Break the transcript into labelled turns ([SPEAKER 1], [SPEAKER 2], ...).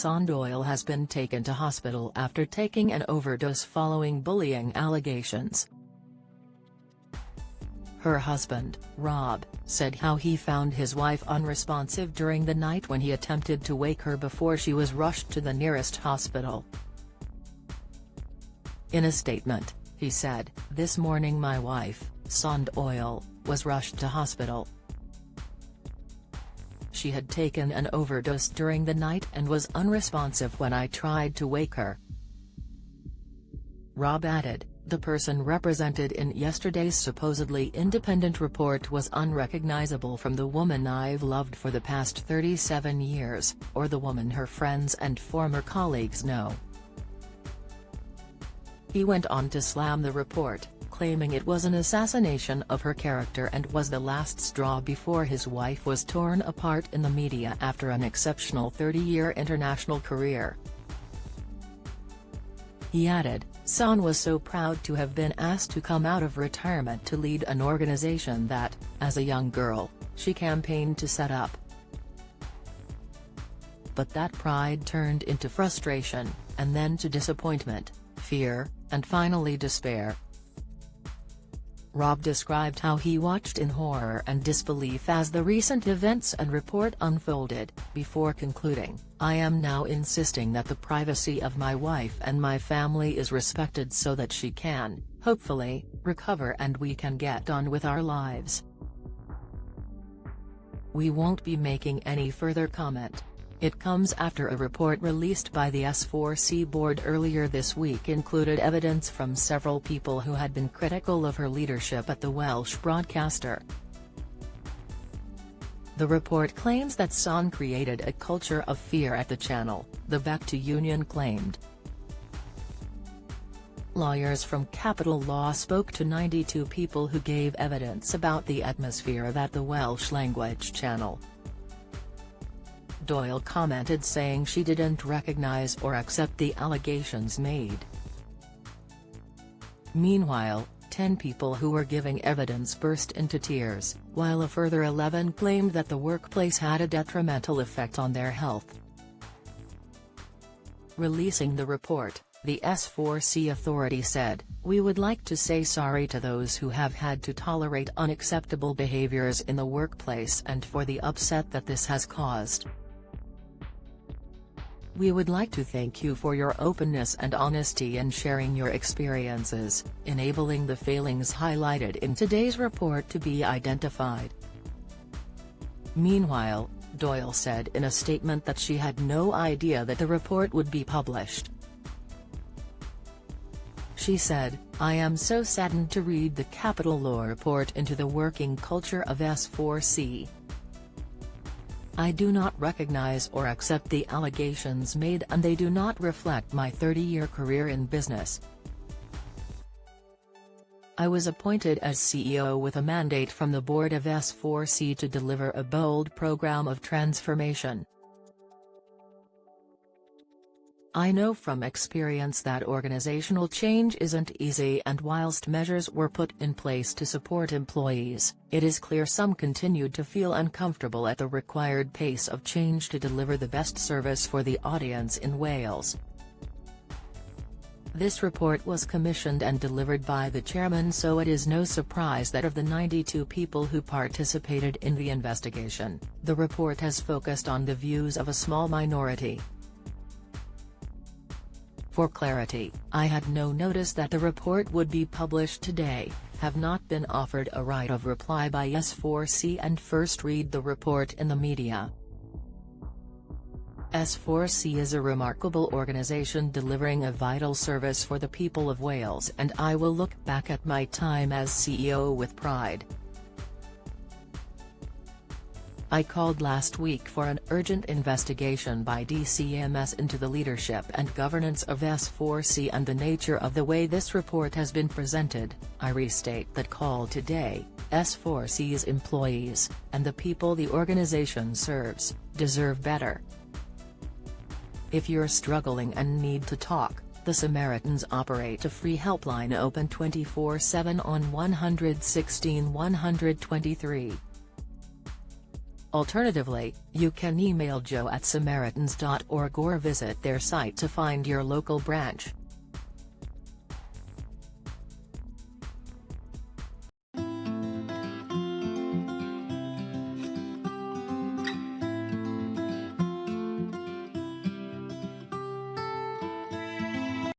[SPEAKER 1] Sian Doyle has been taken to hospital after taking an overdose following bullying allegations. Her husband, Rob, said how he found his wife unresponsive during the night when he attempted to wake her before she was rushed to the nearest hospital. In a statement, he said, "This morning my wife, Sian Doyle, was rushed to hospital. She had taken an overdose during the night and was unresponsive when I tried to wake her." Rob added, "The person represented in yesterday's supposedly independent report was unrecognizable from the woman I've loved for the past 37 years, or the woman her friends and former colleagues know." He went on to slam the report, claiming it was an assassination of her character and was the last straw before his wife was torn apart in the media after an exceptional 30-year international career. He added, "Sian was so proud to have been asked to come out of retirement to lead an organization that, as a young girl, she campaigned to set up. But that pride turned into frustration, and then to disappointment, fear, and finally despair." Rob described how he watched in horror and disbelief as the recent events and report unfolded, before concluding, "I am now insisting that the privacy of my wife and my family is respected so that she can, hopefully, recover and we can get on with our lives. We won't be making any further comment." It comes after a report released by the S4C board earlier this week included evidence from several people who had been critical of her leadership at the Welsh broadcaster. The report claims that Sian created a culture of fear at the channel, the Back to Union claimed. Lawyers from Capital Law spoke to 92 people who gave evidence about the atmosphere at the Welsh language channel. Doyle commented saying she didn't recognize or accept the allegations made. Meanwhile, 10 people who were giving evidence burst into tears, while a further 11 claimed that the workplace had a detrimental effect on their health. Releasing the report, the S4C authority said, "We would like to say sorry to those who have had to tolerate unacceptable behaviors in the workplace and for the upset that this has caused. We would like to thank you for your openness and honesty in sharing your experiences, enabling the failings highlighted in today's report to be identified." Meanwhile, Doyle said in a statement that she had no idea that the report would be published. She said, "I am so saddened to read the Capital Law report into the working culture of S4C. I do not recognize or accept the allegations made and they do not reflect my 30-year career in business. I was appointed as CEO with a mandate from the board of S4C to deliver a bold program of transformation. I know from experience that organizational change isn't easy, and whilst measures were put in place to support employees, it is clear some continued to feel uncomfortable at the required pace of change to deliver the best service for the audience in Wales." This report was commissioned and delivered by the chairman, so it is no surprise that of the 92 people who participated in the investigation, the report has focused on the views of a small minority. For clarity, I had no notice that the report would be published today, have not been offered a right of reply by S4C and first read the report in the media. S4C is a remarkable organisation delivering a vital service for the people of Wales, and I will look back at my time as CEO with pride. I called last week for an urgent investigation by DCMS into the leadership and governance of S4C and the nature of the way this report has been presented. I restate that call today. S4C's employees, and the people the organization serves, deserve better. If you're struggling and need to talk, the Samaritans operate a free helpline open 24/7 on 116 123. Alternatively, you can email joe@samaritans.org or visit their site to find your local branch.